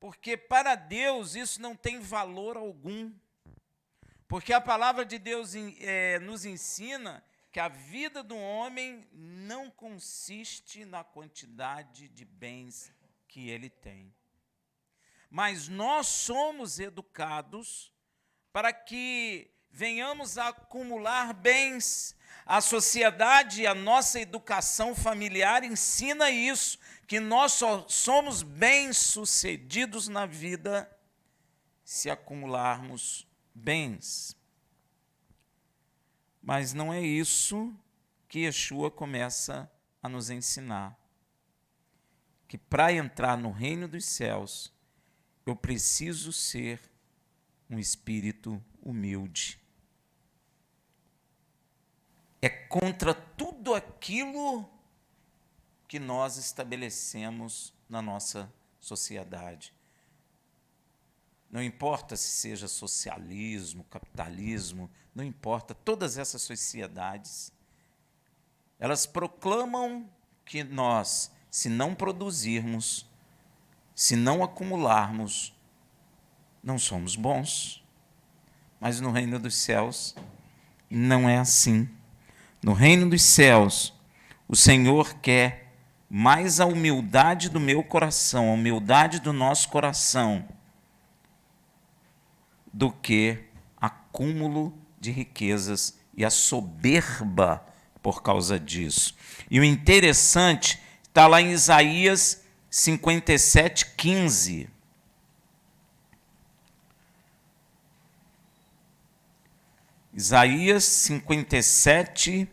Porque para Deus isso não tem valor algum. Porque a palavra de Deus nos ensina que a vida do homem não consiste na quantidade de bens que ele tem. Mas nós somos educados para que venhamos a acumular bens. A sociedade, a nossa educação familiar ensina isso, que nós só somos bem-sucedidos na vida se acumularmos bens. Mas não é isso que Yeshua começa a nos ensinar. Que para entrar no reino dos céus, eu preciso ser um espírito humilde. É contra tudo aquilo que nós estabelecemos na nossa sociedade. Não importa se seja socialismo, capitalismo, não importa, todas essas sociedades, elas proclamam que nós, se não produzirmos, se não acumularmos, não somos bons. Mas no reino dos céus, não é assim. No reino dos céus, o Senhor quer mais a humildade do meu coração, a humildade do nosso coração, do que acúmulo de riquezas e a soberba por causa disso. E o interessante está lá em Isaías 57:15. Isaías 57,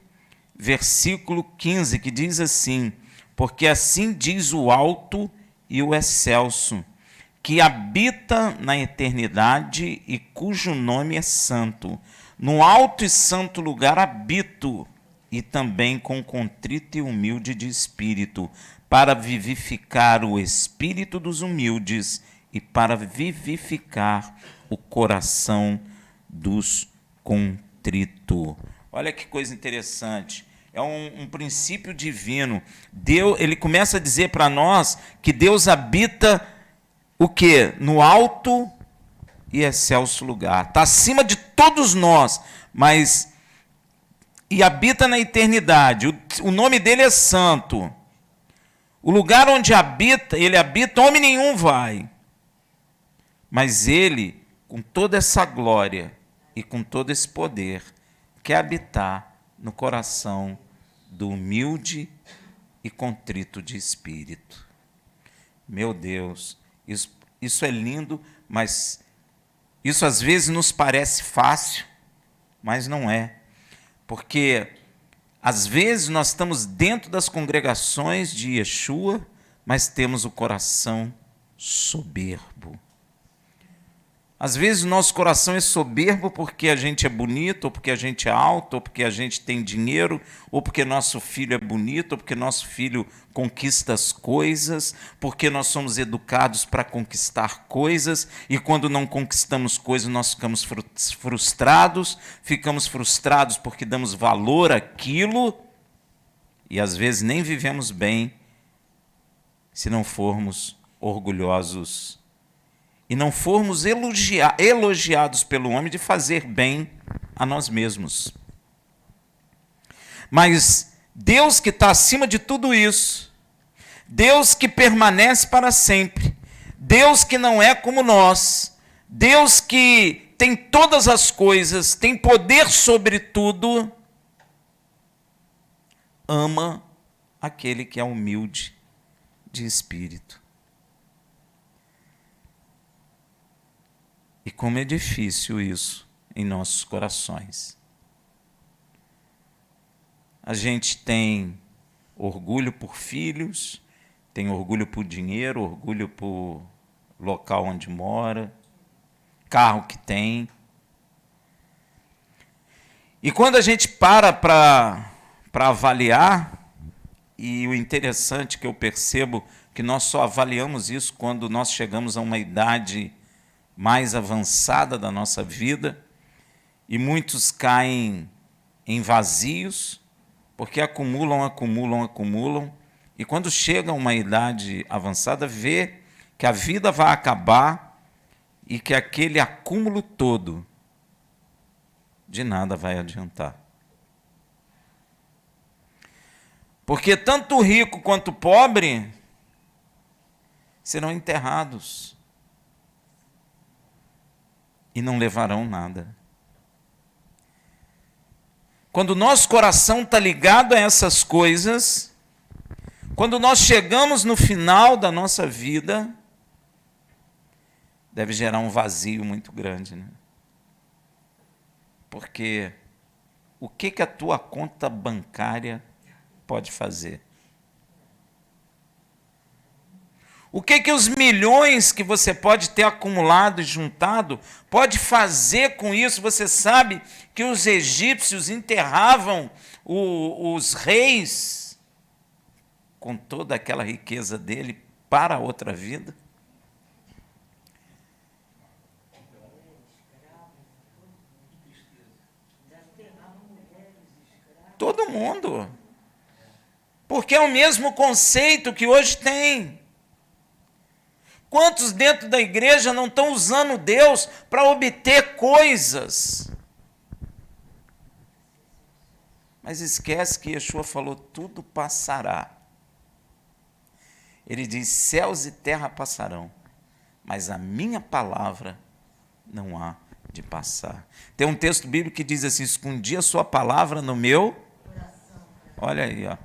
versículo 15, que diz assim: porque assim diz o alto e o excelso, que habita na eternidade e cujo nome é santo. No alto e santo lugar habito, e também com contrito e humilde de espírito, para vivificar o espírito dos humildes e para vivificar o coração dos contrito. Olha que coisa interessante. É um princípio divino. Deus, ele começa a dizer para nós que Deus habita o quê? No alto e excelso lugar. Está acima de todos nós, mas e habita na eternidade. O nome dele é santo. O lugar onde ele habita, homem nenhum vai. Mas ele, com toda essa glória e com todo esse poder, quer habitar no coração do humilde e contrito de espírito. Meu Deus, isso é lindo, mas isso às vezes nos parece fácil, mas não é. Porque às vezes nós estamos dentro das congregações de Yeshua, mas temos o coração soberbo. Às vezes o nosso coração é soberbo porque a gente é bonito, ou porque a gente é alto, ou porque a gente tem dinheiro, ou porque nosso filho é bonito, ou porque nosso filho conquista as coisas, porque nós somos educados para conquistar coisas, e quando não conquistamos coisas nós ficamos frustrados porque damos valor àquilo, e às vezes nem vivemos bem se não formos orgulhosos e não formos elogiados pelo homem de fazer bem a nós mesmos. Mas Deus que está acima de tudo isso, Deus que permanece para sempre, Deus que não é como nós, Deus que tem todas as coisas, tem poder sobre tudo, ama aquele que é humilde de espírito. E como é difícil isso em nossos corações. A gente tem orgulho por filhos, tem orgulho por dinheiro, orgulho por local onde mora, carro que tem. E quando a gente para avaliar, e o interessante que eu percebo que nós só avaliamos isso quando nós chegamos a uma idade mais avançada da nossa vida, e muitos caem em vazios, porque acumulam, e quando chegam a uma idade avançada, vê que a vida vai acabar e que aquele acúmulo todo de nada vai adiantar. Porque tanto o rico quanto o pobre serão enterrados e não levarão nada. Quando o nosso coração está ligado a essas coisas, quando nós chegamos no final da nossa vida, deve gerar um vazio muito grande, né? Porque o que a tua conta bancária pode fazer? O que os milhões que você pode ter acumulado e juntado pode fazer com isso? Você sabe que os egípcios enterravam os reis com toda aquela riqueza dele para a outra vida? Todo mundo. Porque é o mesmo conceito que hoje tem. Quantos dentro da igreja não estão usando Deus para obter coisas? Mas esquece que Yeshua falou, tudo passará. Ele diz, céus e terra passarão, mas a minha palavra não há de passar. Tem um texto bíblico que diz assim, escondi a sua palavra no meu coração. Olha aí, ó,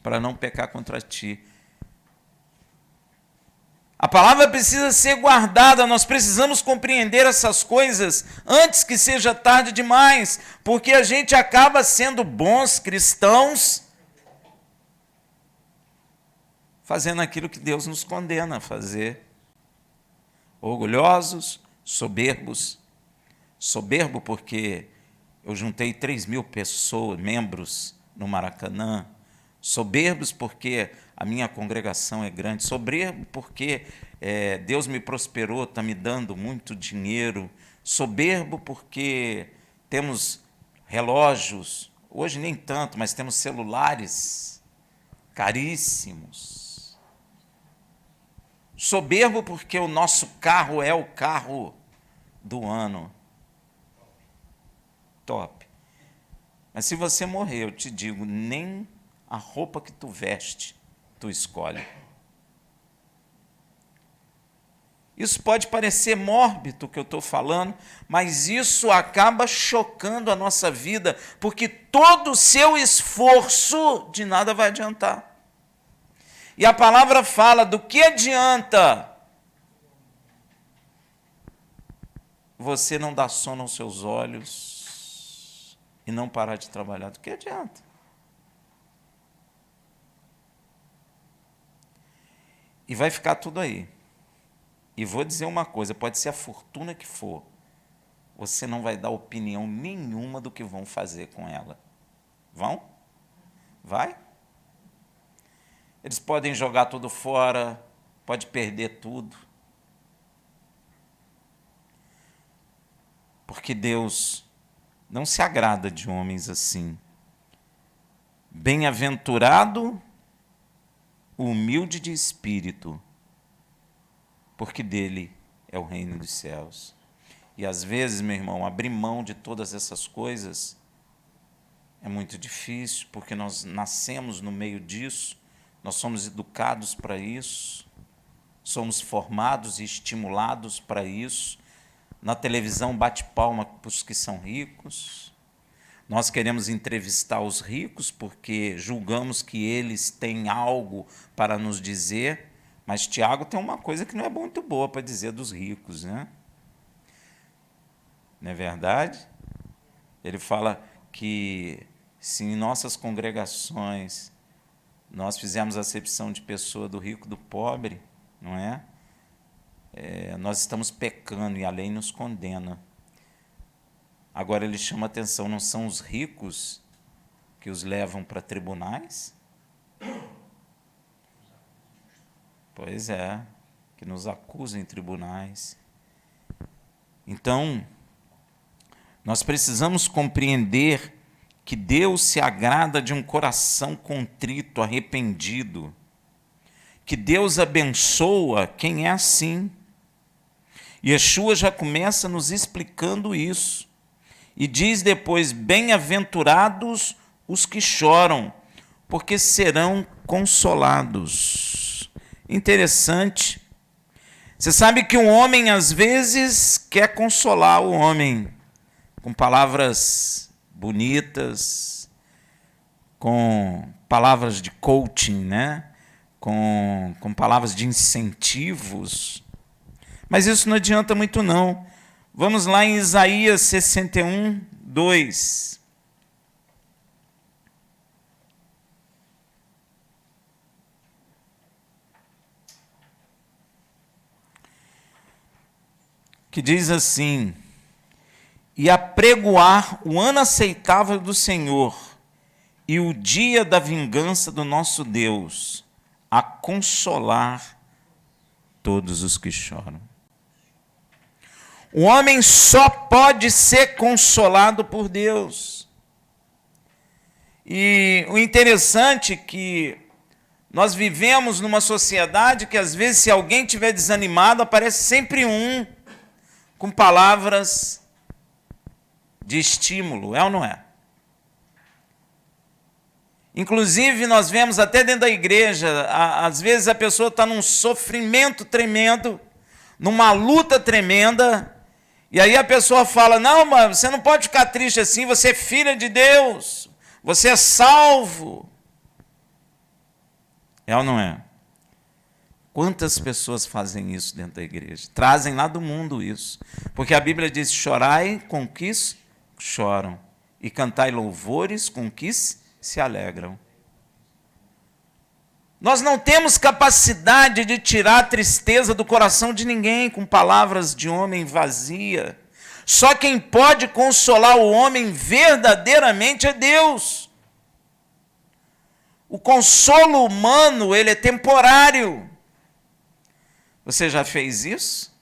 para não pecar contra ti. A palavra precisa ser guardada, nós precisamos compreender essas coisas antes que seja tarde demais, porque a gente acaba sendo bons cristãos, fazendo aquilo que Deus nos condena a fazer. Orgulhosos, soberbos. Soberbo porque eu juntei 3.000 pessoas, membros no Maracanã. Soberbos porque a minha congregação é grande. Soberbo porque Deus me prosperou, está me dando muito dinheiro. Soberbo porque temos relógios, hoje nem tanto, mas temos celulares caríssimos. Soberbo porque o nosso carro é o carro do ano. Top. Mas se você morrer, eu te digo, nem a roupa que tu veste, tu escolhe. Isso pode parecer mórbido o que eu estou falando, mas isso acaba chocando a nossa vida, porque todo o seu esforço de nada vai adiantar. E a palavra fala, do que adianta você não dar sono aos seus olhos e não parar de trabalhar? Do que adianta? E vai ficar tudo aí. E vou dizer uma coisa, pode ser a fortuna que for, você não vai dar opinião nenhuma do que vão fazer com ela. Vão? Vai? Eles podem jogar tudo fora, pode perder tudo. Porque Deus não se agrada de homens assim. Bem-aventurado o humilde de espírito, porque dele é o reino dos céus. E às vezes, meu irmão, abrir mão de todas essas coisas é muito difícil, porque nós nascemos no meio disso, nós somos educados para isso, somos formados e estimulados para isso. Na televisão bate palma para os que são ricos. Nós queremos entrevistar os ricos porque julgamos que eles têm algo para nos dizer, mas Tiago tem uma coisa que não é muito boa para dizer dos ricos, né? Não é verdade? Ele fala que se em nossas congregações nós fizermos acepção de pessoa do rico e do pobre, não é? Nós estamos pecando e a lei nos condena. Agora ele chama a atenção, não são os ricos que os levam para tribunais? Pois é, que nos acusam em tribunais. Então, nós precisamos compreender que Deus se agrada de um coração contrito, arrependido, que Deus abençoa quem é assim. Yeshua já começa nos explicando isso. E diz depois: bem-aventurados os que choram, porque serão consolados. Interessante. Você sabe que um homem, às vezes, quer consolar o homem com palavras bonitas, com palavras de coaching, né? com palavras de incentivos. Mas isso não adianta muito, não. Vamos lá em Isaías 61, 2. Que diz assim: e apregoar o ano aceitável do Senhor e o dia da vingança do nosso Deus, a consolar todos os que choram. O homem só pode ser consolado por Deus. E o interessante é que nós vivemos numa sociedade que, às vezes, se alguém estiver desanimado, aparece sempre um com palavras de estímulo, é ou não é? Inclusive, nós vemos até dentro da igreja, às vezes a pessoa está num sofrimento tremendo, numa luta tremenda, e aí a pessoa fala: não, mas você não pode ficar triste assim, você é filha de Deus, você é salvo. É ou não é? Quantas pessoas fazem isso dentro da igreja? Trazem lá do mundo isso. Porque a Bíblia diz: chorai com que choram, e cantai louvores com que se alegram. Nós não temos capacidade de tirar a tristeza do coração de ninguém com palavras de homem vazia. Só quem pode consolar o homem verdadeiramente é Deus. O consolo humano, ele é temporário. Você já fez isso?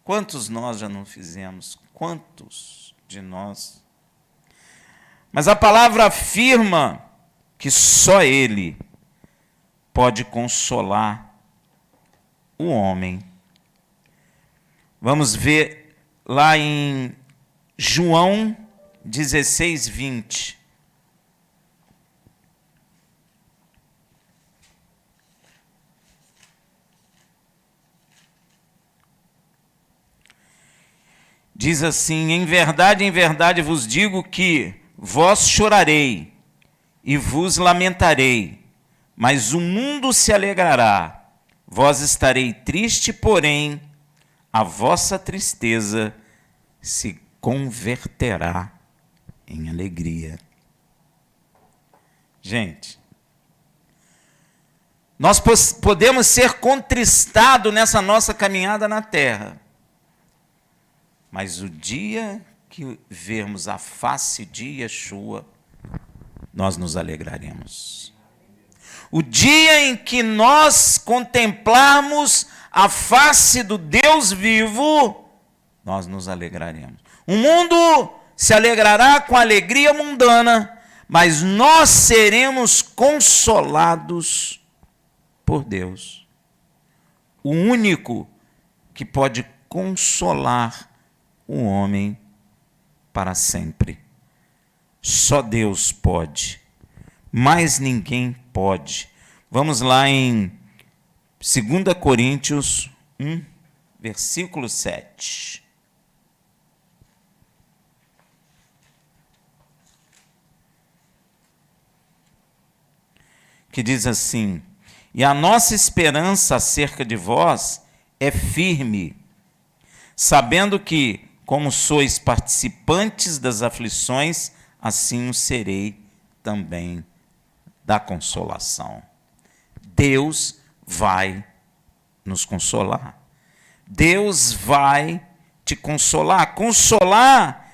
Quantos nós já não fizemos? Quantos de nós? Mas a palavra afirma que só Ele pode consolar o homem. Vamos ver lá em João 16, 20. Diz assim: em verdade vos digo que vós chorarei e vos lamentarei, mas o mundo se alegrará. Vós estarei triste, porém a vossa tristeza se converterá em alegria. Gente, nós podemos ser contristados nessa nossa caminhada na terra, mas o dia que vermos a face de Yeshua, nós nos alegraremos. O dia em que nós contemplarmos a face do Deus vivo, nós nos alegraremos. O mundo se alegrará com alegria mundana, mas nós seremos consolados por Deus. O único que pode consolar o homem para sempre. Só Deus pode, mais ninguém pode. Vamos lá em 2 Coríntios 1, versículo 7. Que diz assim: e a nossa esperança acerca de vós é firme, sabendo que, como sois participantes das aflições, assim o serei também da consolação. Deus vai nos consolar. Deus vai te consolar. Consolar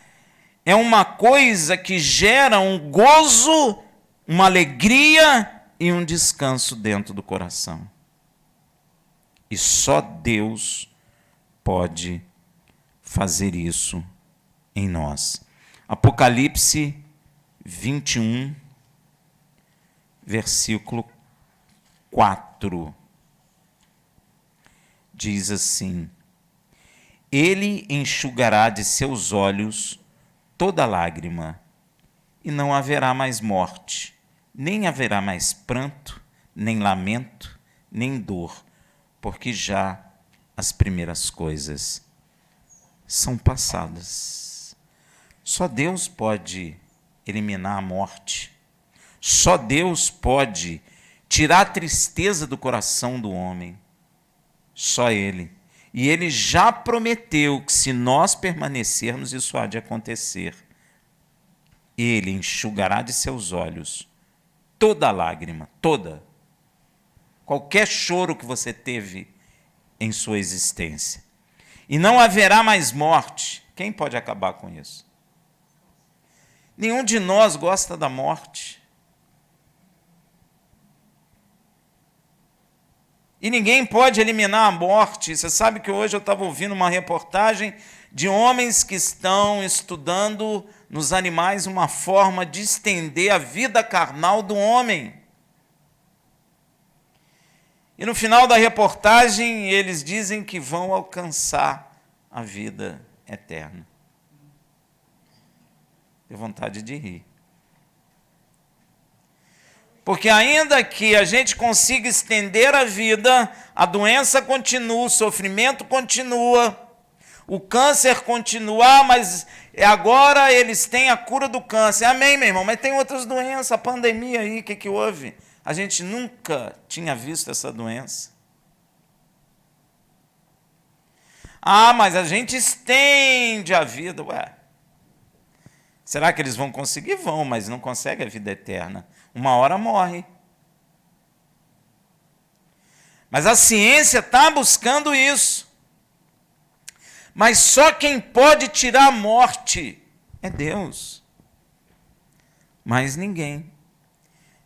é uma coisa que gera um gozo, uma alegria e um descanso dentro do coração. E só Deus pode fazer isso em nós. Apocalipse 21, versículo 4. Diz assim: Ele enxugará de seus olhos toda lágrima, e não haverá mais morte, nem haverá mais pranto, nem lamento, nem dor, porque já as primeiras coisas são passadas. Só Deus pode eliminar a morte. Só Deus pode tirar a tristeza do coração do homem. Só Ele. E Ele já prometeu que se nós permanecermos, isso há de acontecer. Ele enxugará de seus olhos toda lágrima, toda. Qualquer choro que você teve em sua existência. E não haverá mais morte. Quem pode acabar com isso? Nenhum de nós gosta da morte. E ninguém pode eliminar a morte. Você sabe que hoje eu estava ouvindo uma reportagem de homens que estão estudando nos animais uma forma de estender a vida carnal do homem. E no final da reportagem eles dizem que vão alcançar a vida eterna. Deu vontade de rir. Porque ainda que a gente consiga estender a vida, a doença continua, o sofrimento continua, o câncer continua, mas agora eles têm a cura do câncer. Amém, meu irmão, mas tem outras doenças, a pandemia aí, o que houve? A gente nunca tinha visto essa doença. Ah, mas a gente estende a vida. Ué, será que eles vão conseguir? Vão, mas não conseguem a vida eterna. Uma hora morre. Mas a ciência está buscando isso. Mas só quem pode tirar a morte é Deus. Mais ninguém.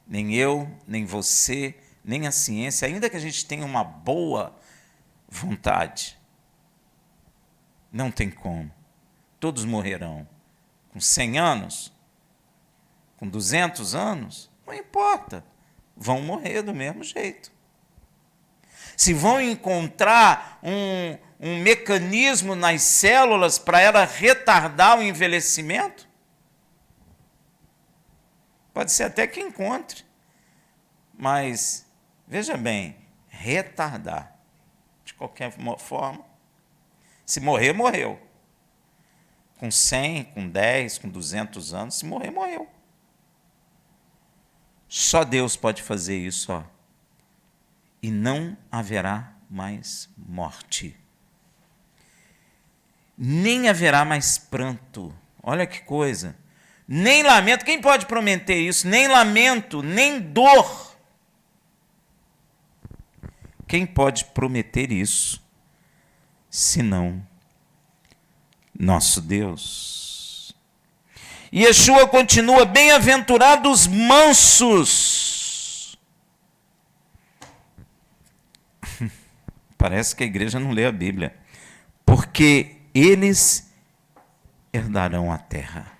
Nem eu, nem você, nem a ciência, ainda que a gente tenha uma boa vontade. Não tem como. Todos morrerão. Com 100 anos, com 200 anos, não importa. Vão morrer do mesmo jeito. Se vão encontrar um mecanismo nas células para ela retardar o envelhecimento, pode ser até que encontre. Mas, veja bem, retardar. De qualquer forma, se morrer, morreu. Com 100, com 10, com 200 anos, se morrer, morreu. Só Deus pode fazer isso, ó. E não haverá mais morte. Nem haverá mais pranto. Olha que coisa. Nem lamento. Quem pode prometer isso? Nem lamento, nem dor. Quem pode prometer isso? Senão nosso Deus. E Yeshua continua: bem-aventurados mansos. Parece que a igreja não lê a Bíblia. Porque eles herdarão a terra.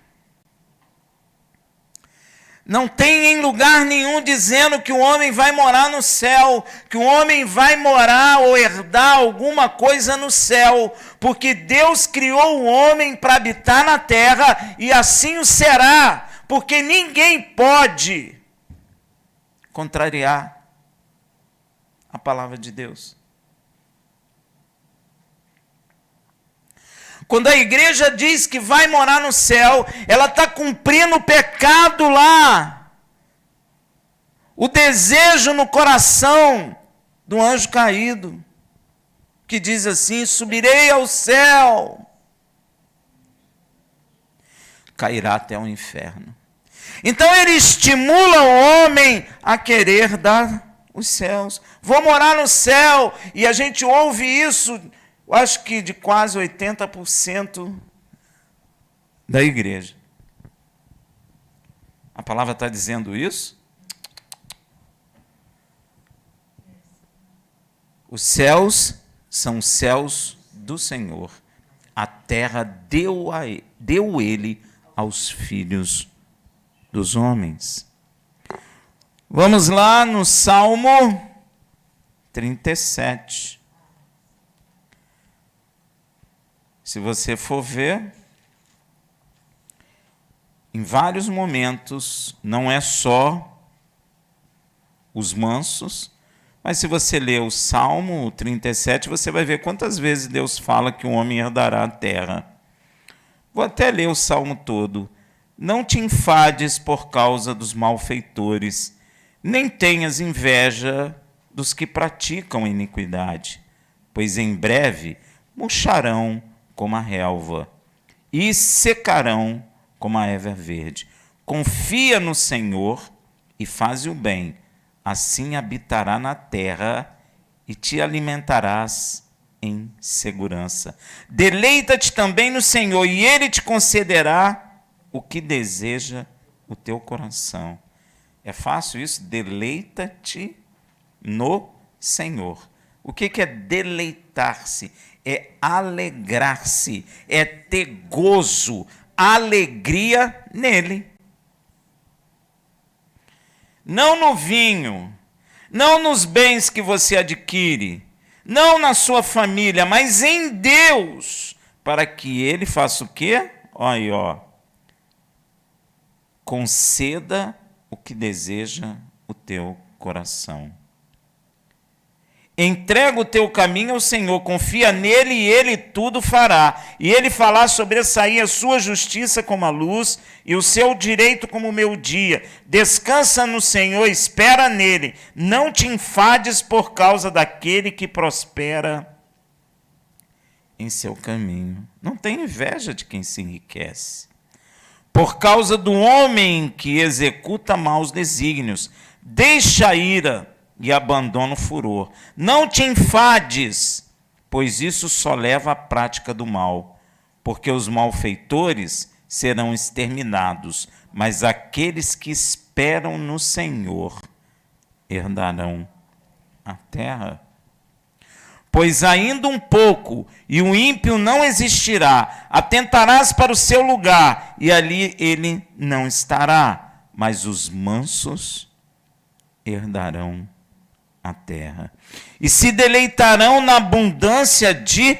Não tem em lugar nenhum dizendo que o homem vai morar no céu, que o homem vai morar ou herdar alguma coisa no céu, porque Deus criou o homem para habitar na terra e assim o será, porque ninguém pode contrariar a palavra de Deus. Quando a igreja diz que vai morar no céu, ela está cumprindo o pecado lá. O desejo no coração do anjo caído, que diz assim: subirei ao céu. Cairá até o inferno. Então ele estimula o homem a querer dar os céus. Vou morar no céu. E a gente ouve isso, eu acho que de quase 80% da igreja. A palavra está dizendo isso? Os céus são os céus do Senhor. A terra deu ele aos filhos dos homens. Vamos lá no Salmo 37. Se você for ver, em vários momentos, não é só os mansos, mas se você ler o Salmo 37, você vai ver quantas vezes Deus fala que o homem herdará a terra. Vou até ler o Salmo todo. Não te enfades por causa dos malfeitores, nem tenhas inveja dos que praticam iniquidade, pois em breve murcharão como a relva e secarão como a erva verde. Confia no Senhor e faze o bem, assim habitará na terra e te alimentarás em segurança. Deleita-te também no Senhor e Ele te concederá o que deseja o teu coração. É fácil isso? Deleita-te no Senhor. O que é deleitar-se? É alegrar-se, é ter gozo, alegria nele. Não no vinho, não nos bens que você adquire, não na sua família, mas em Deus, para que Ele faça o quê? Olha aí, ó. Conceda o que deseja o teu coração. Entrega o teu caminho ao Senhor, confia nele e ele tudo fará. E ele fará sobressair a sua justiça como a luz e o seu direito como o meio-dia. Descansa no Senhor, espera nele. Não te enfades por causa daquele que prospera em seu caminho. Não tenha inveja de quem se enriquece. Por causa do homem que executa maus desígnios, deixa a ira e abandona o furor. Não te enfades, pois isso só leva à prática do mal, porque os malfeitores serão exterminados, mas aqueles que esperam no Senhor herdarão a terra. Pois ainda um pouco, e o ímpio não existirá, atentarás para o seu lugar, e ali ele não estará, mas os mansos herdarão a terra, e se deleitarão na abundância de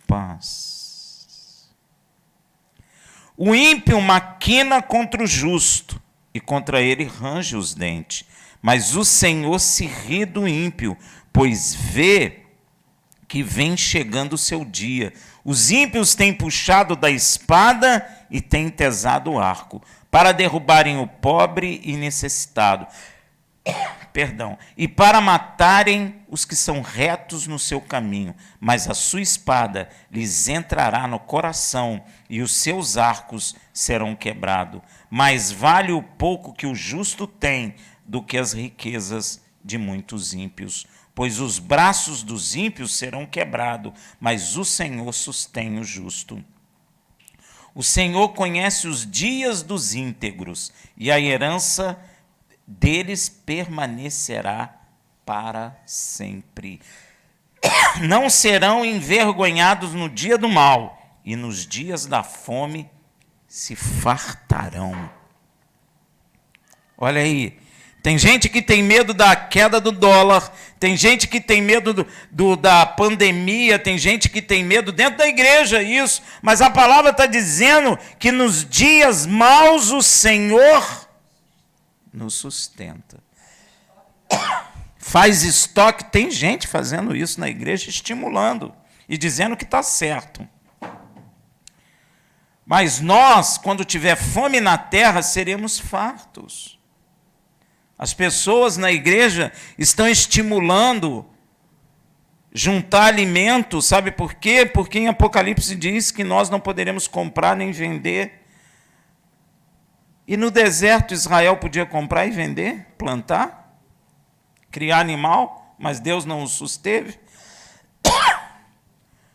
paz. O ímpio maquina contra o justo, e contra ele range os dentes, mas o Senhor se ri do ímpio, pois vê que vem chegando o seu dia. Os ímpios têm puxado da espada e têm tesado o arco, para derrubarem o pobre e necessitado, e para matarem os que são retos no seu caminho, mas a sua espada lhes entrará no coração e os seus arcos serão quebrados. Mais vale o pouco que o justo tem do que as riquezas de muitos ímpios, pois os braços dos ímpios serão quebrados, mas o Senhor sustém o justo. O Senhor conhece os dias dos íntegros, e a herança deles permanecerá para sempre. Não serão envergonhados no dia do mal, e nos dias da fome se fartarão. Olha aí, tem gente que tem medo da queda do dólar, tem gente que tem medo da pandemia, tem gente que tem medo dentro da igreja, isso, mas a palavra está dizendo que nos dias maus o Senhor nos sustenta. Faz estoque, tem gente fazendo isso na igreja, estimulando e dizendo que está certo. Mas nós, quando tiver fome na terra, seremos fartos. As pessoas na igreja estão estimulando juntar alimento, sabe por quê? Porque em Apocalipse diz que nós não poderemos comprar nem vender. E no deserto Israel podia comprar e vender, plantar, criar animal, mas Deus não os susteve.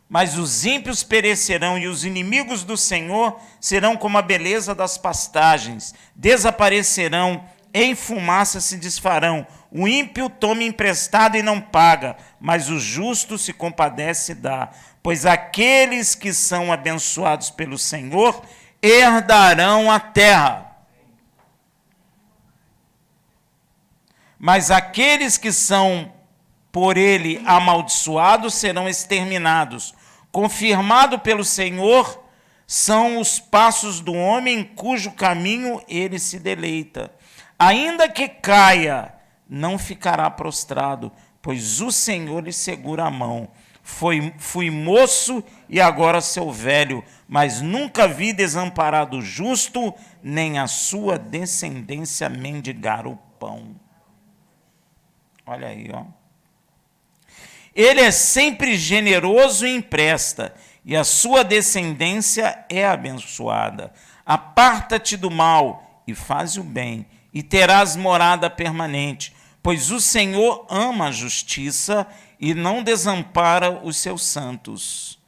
Mas os ímpios perecerão e os inimigos do Senhor serão como a beleza das pastagens, desaparecerão, em fumaça se desfarão. O ímpio toma emprestado e não paga, mas o justo se compadece e dá. Pois aqueles que são abençoados pelo Senhor herdarão a terra. Mas aqueles que são por ele amaldiçoados serão exterminados. Confirmado pelo Senhor são os passos do homem em cujo caminho ele se deleita. Ainda que caia, não ficará prostrado, pois o Senhor lhe segura a mão. Fui moço e agora sou velho, mas nunca vi desamparado o justo, nem a sua descendência mendigar o pão. Olha aí, ó. Ele é sempre generoso e empresta, e a sua descendência é abençoada. Aparta-te do mal e faz o bem, e terás morada permanente, pois o Senhor ama a justiça e não desampara os seus santos.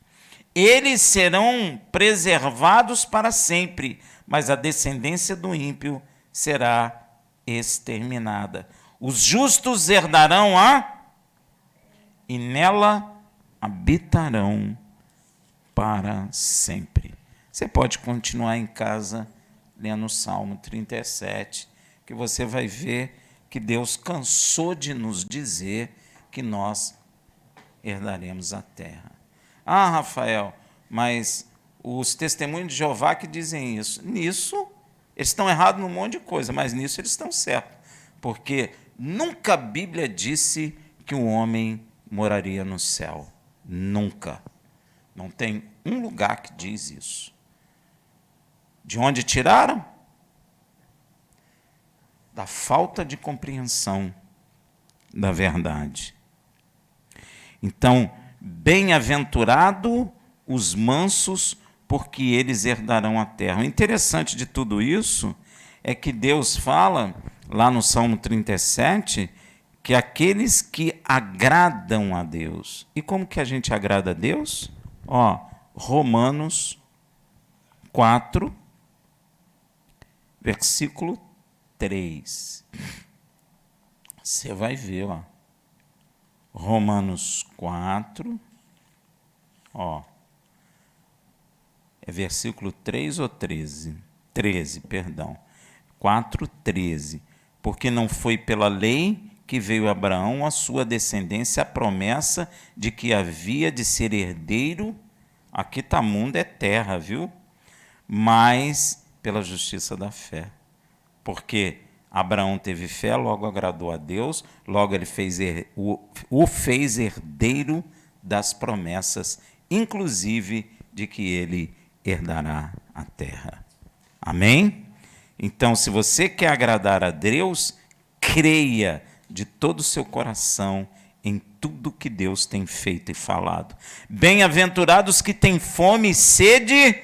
Eles serão preservados para sempre, mas a descendência do ímpio será exterminada. Os justos herdarão e nela habitarão para sempre. Você pode continuar em casa lendo o Salmo 37, que você vai ver que Deus cansou de nos dizer que nós herdaremos a terra. Ah, Rafael, mas os testemunhos de Jeová que dizem isso. Nisso, eles estão errados num monte de coisa, mas nisso eles estão certos. Porque nunca a Bíblia disse que um homem moraria no céu. Nunca. Não tem um lugar que diz isso. De onde tiraram? Da falta de compreensão da verdade. Então, bem-aventurado os mansos, porque eles herdarão a terra. O interessante de tudo isso é que Deus fala, lá no Salmo 37, que aqueles que agradam a Deus. E como que a gente agrada a Deus? Romanos 4, versículo 3. Você vai ver, Romanos 4, é versículo 3 ou 13? 13, perdão. 4, 13. Porque não foi pela lei que veio a Abraão, a sua descendência, a promessa de que havia de ser herdeiro, aqui está mundo é terra, viu? Mas pela justiça da fé. Porque Abraão teve fé, logo agradou a Deus, logo ele o fez herdeiro das promessas, inclusive de que ele herdará a terra. Amém? Então, se você quer agradar a Deus, creia de todo o seu coração em tudo que Deus tem feito e falado. Bem-aventurados que têm fome e sede,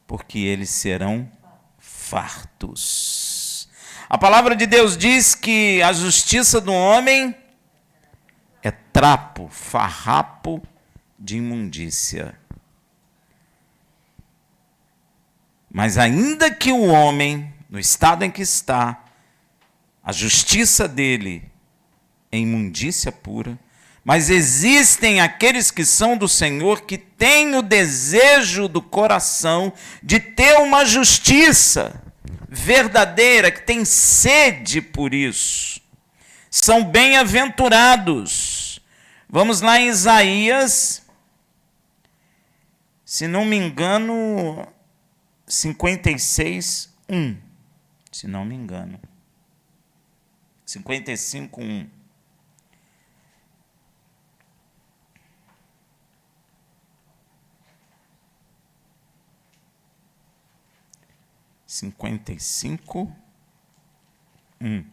porque eles serão fartos. A palavra de Deus diz que a justiça do homem é trapo, farrapo de imundícia. Mas ainda que o homem, no estado em que está, a justiça dele é imundícia pura, mas existem aqueles que são do Senhor, que têm o desejo do coração de ter uma justiça verdadeira, que tem sede por isso. São bem-aventurados. Vamos lá em Isaías, se não me engano, 56, 1. Se não me engano. 55, 1.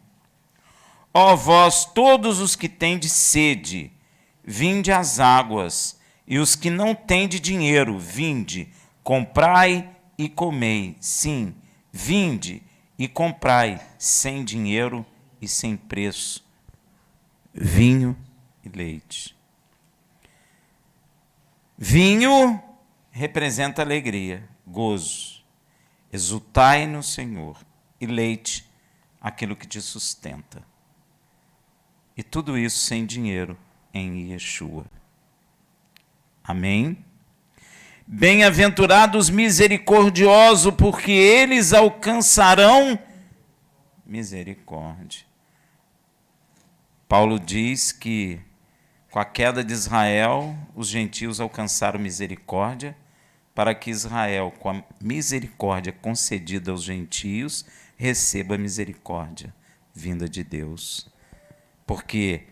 Ó vós todos os que tendes sede, vinde às águas, e os que não tendes dinheiro, vinde, comprai e comei. Sim, vinde e comprai sem dinheiro e sem preço, vinho e leite. Vinho representa alegria, gozo. Exultai no Senhor. E leite, aquilo que te sustenta. E tudo isso sem dinheiro em Yeshua. Amém? Bem-aventurados misericordiosos, porque eles alcançarão misericórdia. Paulo diz que com a queda de Israel, os gentios alcançaram misericórdia, para que Israel, com a misericórdia concedida aos gentios, receba a misericórdia vinda de Deus. Porque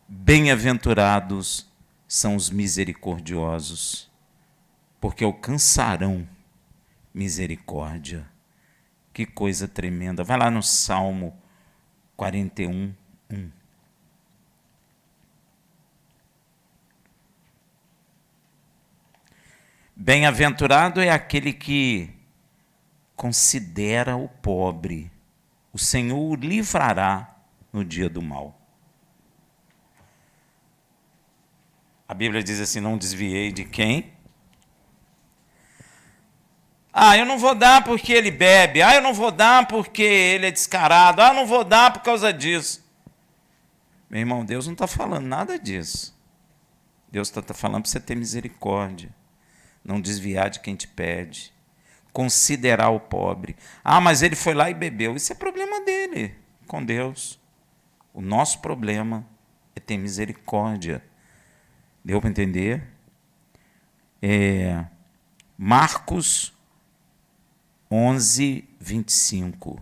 bem-aventurados são os misericordiosos, porque alcançarão misericórdia. Que coisa tremenda. Vai lá no Salmo 41, 1. Bem-aventurado é aquele que considera o pobre. O Senhor o livrará no dia do mal. A Bíblia diz assim, não desviei de quem? Eu não vou dar porque ele bebe. Eu não vou dar porque ele é descarado. Eu não vou dar por causa disso. Meu irmão, Deus não está falando nada disso. Deus está falando para você ter misericórdia. Não desviar de quem te pede. Considerar o pobre. Mas ele foi lá e bebeu. Isso é problema dele com Deus. O nosso problema é ter misericórdia. Deu para entender? Marcos 11, 25.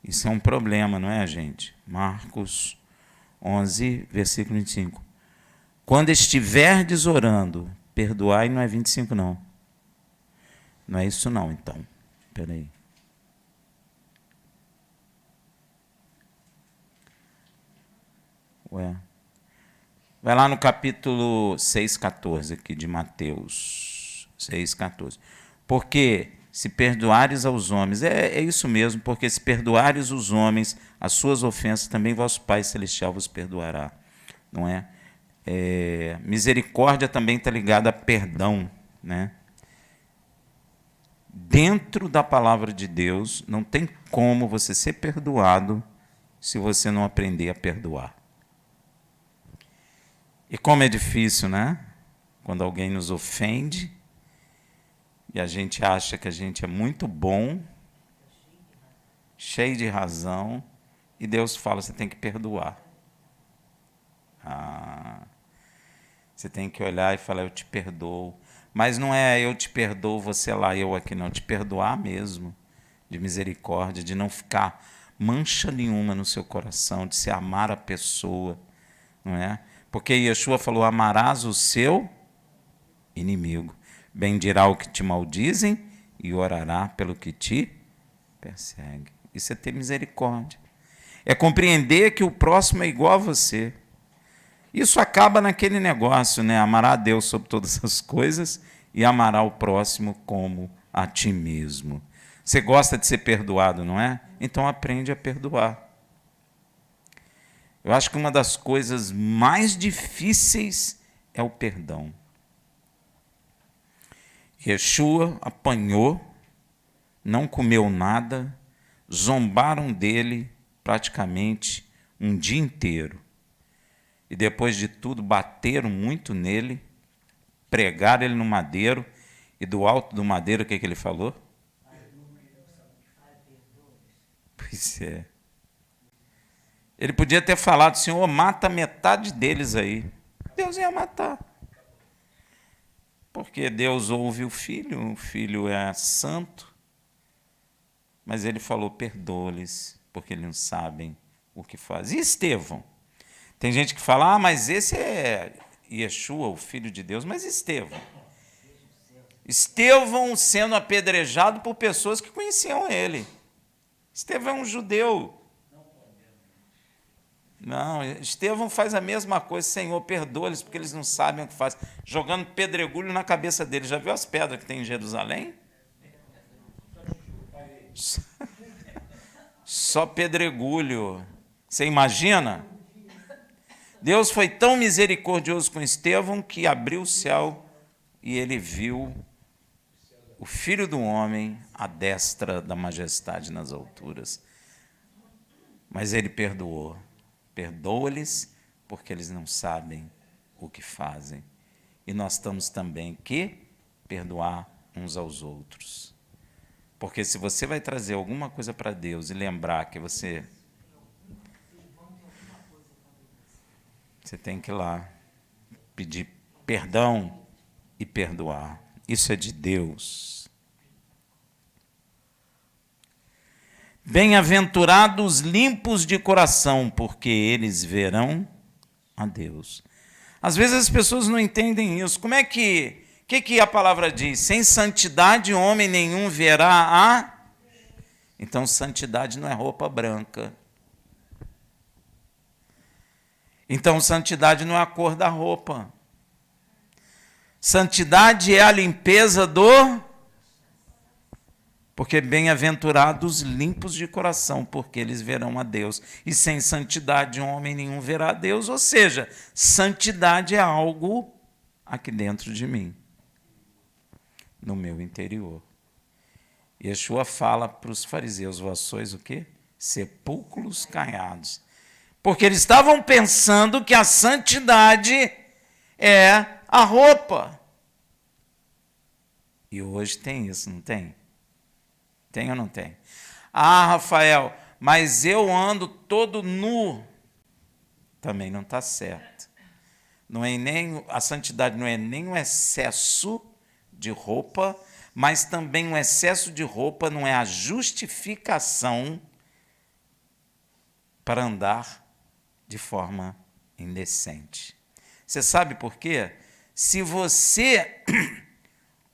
Isso é um problema, não é, gente? Marcos 11, versículo 25. Quando estiverdes orando, perdoai, não é 25 não. Não é isso não, então. Espera aí. Vai lá no capítulo 6,14 aqui de Mateus. 6,14. Porque se perdoares aos homens, é isso mesmo, porque se perdoares os homens as suas ofensas, também vosso Pai Celestial vos perdoará. Não é? Misericórdia também está ligada a perdão, né? Dentro da palavra de Deus, não tem como você ser perdoado se você não aprender a perdoar. E como é difícil, né? Quando alguém nos ofende e a gente acha que a gente é muito bom, cheio de razão, e Deus fala, você tem que perdoar. Você tem que olhar e falar, eu te perdoo. Mas não é eu te perdoo, você lá, eu aqui, não. Te perdoar mesmo, de misericórdia, de não ficar mancha nenhuma no seu coração, de se amar a pessoa, não é? Porque Yeshua falou, amarás o seu inimigo. Bendirá o que te maldizem e orará pelo que te persegue. Isso é ter misericórdia. É compreender que o próximo é igual a você. Isso acaba naquele negócio, né? Amará a Deus sobre todas as coisas e amará o próximo como a ti mesmo. Você gosta de ser perdoado, não é? Então aprende a perdoar. Eu acho que uma das coisas mais difíceis é o perdão. Yeshua apanhou, não comeu nada, zombaram dele praticamente um dia inteiro. E depois de tudo, bateram muito nele, pregaram ele no madeiro, e do alto do madeiro, o que ele falou? Pois é. Ele podia ter falado, Senhor, mata metade deles aí. Deus ia matar. Porque Deus ouve o filho é santo. Mas ele falou, perdoa-lhes, porque eles não sabem o que fazem. E Estevão? Tem gente que fala, mas esse é Yeshua, o Filho de Deus. Mas Estevão? Estevão sendo apedrejado por pessoas que conheciam ele. Estevão é um judeu. Não, Estevão faz a mesma coisa, Senhor, perdoa-lhes, porque eles não sabem o que fazem. Jogando pedregulho na cabeça deles. Já viu as pedras que tem em Jerusalém? Só pedregulho. Você imagina? Deus foi tão misericordioso com Estevão que abriu o céu e ele viu o Filho do Homem à destra da majestade nas alturas. Mas ele perdoou. Perdoa-lhes porque eles não sabem o que fazem. E nós temos também que perdoar uns aos outros. Porque se você vai trazer alguma coisa para Deus e lembrar que você tem que ir lá pedir perdão e perdoar. Isso é de Deus. Bem-aventurados limpos de coração, porque eles verão a Deus. Às vezes as pessoas não entendem isso. Como é que a palavra diz? Sem santidade homem nenhum verá a... Então santidade não é roupa branca. Então santidade não é a cor da roupa. Santidade é a limpeza do... Porque bem-aventurados limpos de coração, porque eles verão a Deus. E sem santidade homem nenhum verá a Deus. Ou seja, santidade é algo aqui dentro de mim, no meu interior. Yeshua fala para os fariseus, vós sois o quê? Sepulcros caiados. Porque eles estavam pensando que a santidade é a roupa. E hoje tem isso, não tem? Tem ou não tem? Ah, Rafael, mas eu ando todo nu. Também não está certo. Não é nem, a santidade não é nem um excesso de roupa, mas também um excesso de roupa não é a justificação para andar de forma indecente. Você sabe por quê? Se você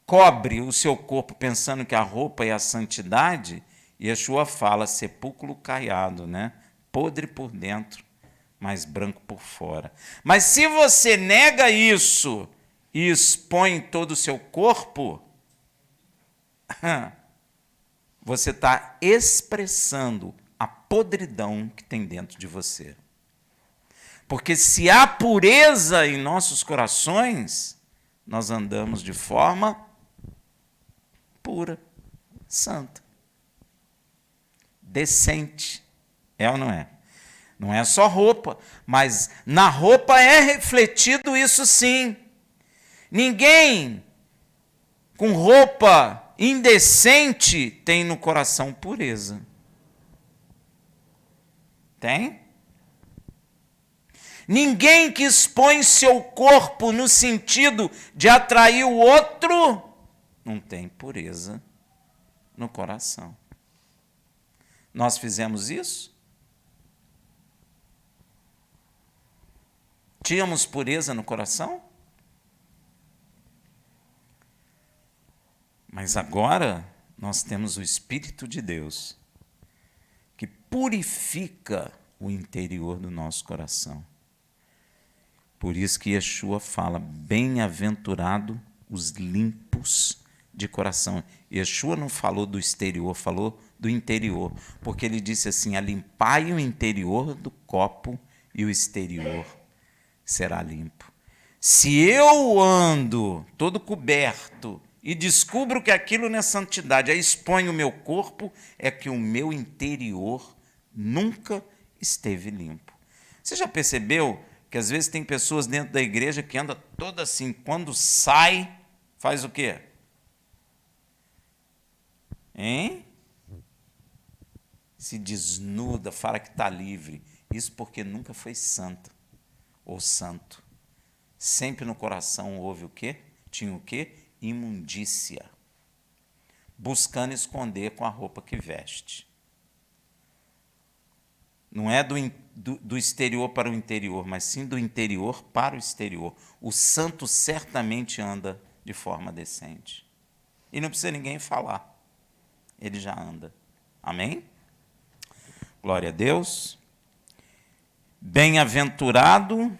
cobre o seu corpo pensando que a roupa é a santidade, Yeshua fala sepulcro caiado, né? Podre por dentro, mas branco por fora. Mas se você nega isso e expõe todo o seu corpo, você está expressando a podridão que tem dentro de você. Porque se há pureza em nossos corações, nós andamos de forma pura, santa, decente. É ou não é? Não é só roupa, mas na roupa é refletido isso sim. Ninguém com roupa indecente tem no coração pureza. Tem? Ninguém que expõe seu corpo no sentido de atrair o outro não tem pureza no coração. Nós fizemos isso? Tínhamos pureza no coração? Mas agora nós temos o Espírito de Deus que purifica o interior do nosso coração. Por isso que Yeshua fala, bem-aventurado os limpos de coração. Yeshua não falou do exterior, falou do interior, porque ele disse assim, alimpai o interior do copo e o exterior será limpo. Se eu ando todo coberto e descubro que aquilo não é santidade, aí exponho o meu corpo, é que o meu interior nunca esteve limpo. Você já percebeu que às vezes tem pessoas dentro da igreja que andam toda assim, quando sai, faz o quê? Hein? Se desnuda, fala que está livre. Isso porque nunca foi santa ou santo. Sempre no coração houve o quê? Tinha o quê? Imundícia. Buscando esconder com a roupa que veste. Não é do exterior para o interior, mas sim do interior para o exterior. O santo certamente anda de forma decente. E não precisa ninguém falar. Ele já anda. Amém? Glória a Deus. Bem-aventurado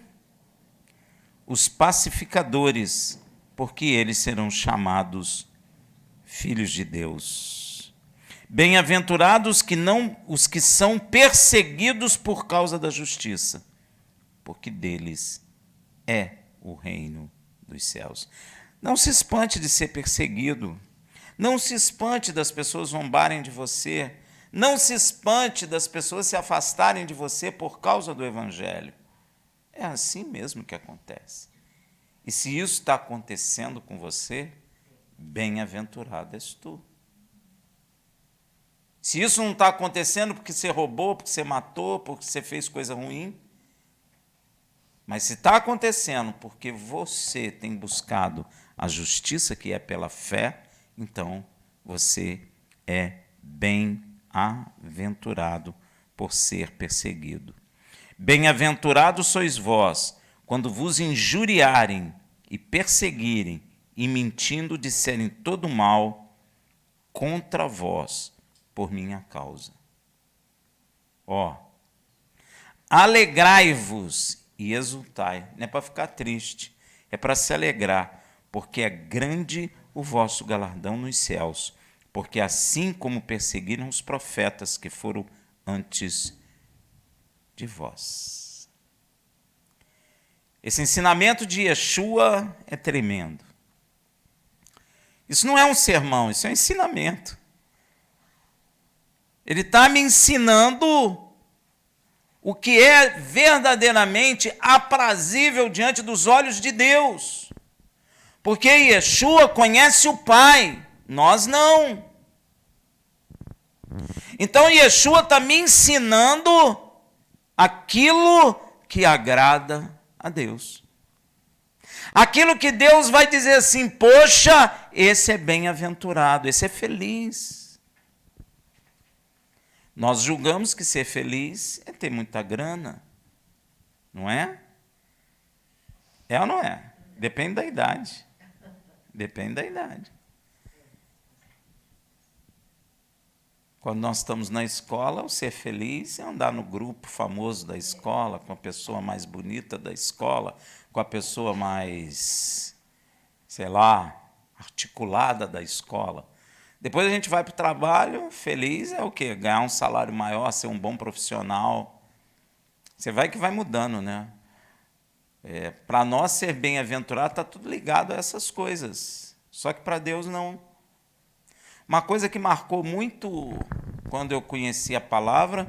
os pacificadores, porque eles serão chamados filhos de Deus. Bem-aventurados os que são perseguidos por causa da justiça, porque deles é o reino dos céus. Não se espante de ser perseguido. Não se espante das pessoas zombarem de você. Não se espante das pessoas se afastarem de você por causa do Evangelho. É assim mesmo que acontece. E se isso está acontecendo com você, bem-aventurado és tu. Se isso não está acontecendo porque você roubou, porque você matou, porque você fez coisa ruim, mas se está acontecendo porque você tem buscado a justiça que é pela fé, então você é bem-aventurado por ser perseguido. Bem-aventurados sois vós, quando vos injuriarem e perseguirem, e mentindo disserem todo mal contra vós, por minha causa. Alegrai-vos e exultai. Não é para ficar triste, é para se alegrar, porque é grande o vosso galardão nos céus, porque assim como perseguiram os profetas que foram antes de vós. Esse ensinamento de Yeshua é tremendo. Isso não é um sermão, isso é um ensinamento. Ele está me ensinando o que é verdadeiramente aprazível diante dos olhos de Deus. Porque Yeshua conhece o Pai, nós não. Então Yeshua está me ensinando aquilo que agrada a Deus. Aquilo que Deus vai dizer assim, poxa, esse é bem-aventurado, esse é feliz. Nós julgamos que ser feliz é ter muita grana, não é? É ou não é? Depende da idade. Depende da idade. Quando nós estamos na escola, o ser feliz é andar no grupo famoso da escola, com a pessoa mais bonita da escola, com a pessoa mais, sei lá, articulada da escola. Depois a gente vai para o trabalho, feliz é o quê? Ganhar um salário maior, ser um bom profissional. Você vai que vai mudando, né? Para nós ser bem-aventurado, está tudo ligado a essas coisas. Só que para Deus não. Uma coisa que marcou muito quando eu conheci a palavra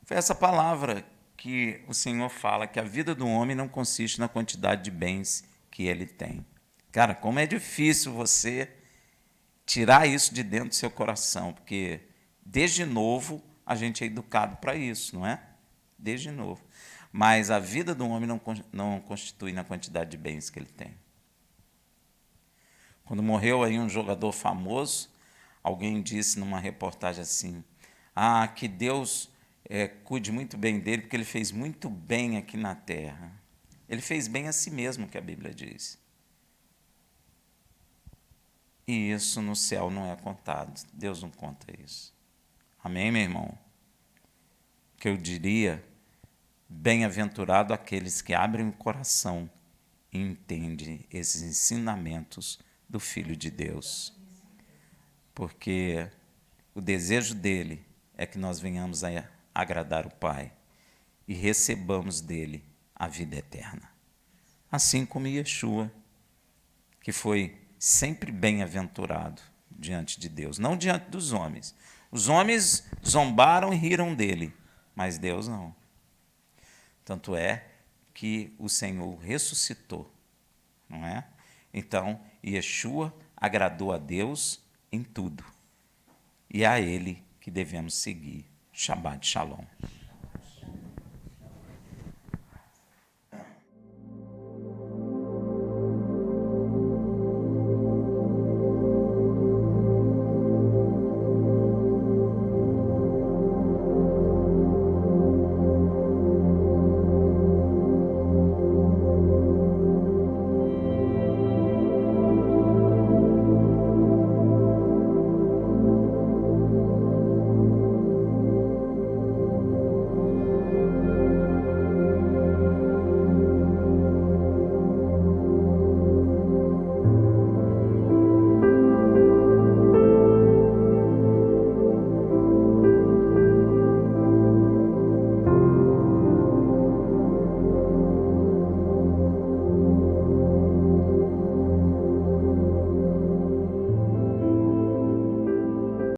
foi essa palavra que o Senhor fala, que a vida do homem não consiste na quantidade de bens que ele tem. Cara, como é difícil você tirar isso de dentro do seu coração, porque desde novo a gente é educado para isso, não é? Desde novo. Mas a vida do homem não constitui na quantidade de bens que ele tem. Quando morreu aí um jogador famoso, alguém disse numa reportagem assim, que Deus cuide muito bem dele, porque ele fez muito bem aqui na terra. Ele fez bem a si mesmo, que a Bíblia diz. E isso no céu não é contado. Deus não conta isso. Amém, meu irmão? Que eu diria, bem-aventurado aqueles que abrem o coração e entendem esses ensinamentos do Filho de Deus. Porque o desejo dele é que nós venhamos a agradar o Pai e recebamos dele a vida eterna. Assim como Yeshua, que foi sempre bem-aventurado diante de Deus, não diante dos homens. Os homens zombaram e riram dele, mas Deus não. Tanto é que o Senhor ressuscitou, não é? Então, Yeshua agradou a Deus em tudo. E é a ele que devemos seguir. Shabbat Shalom.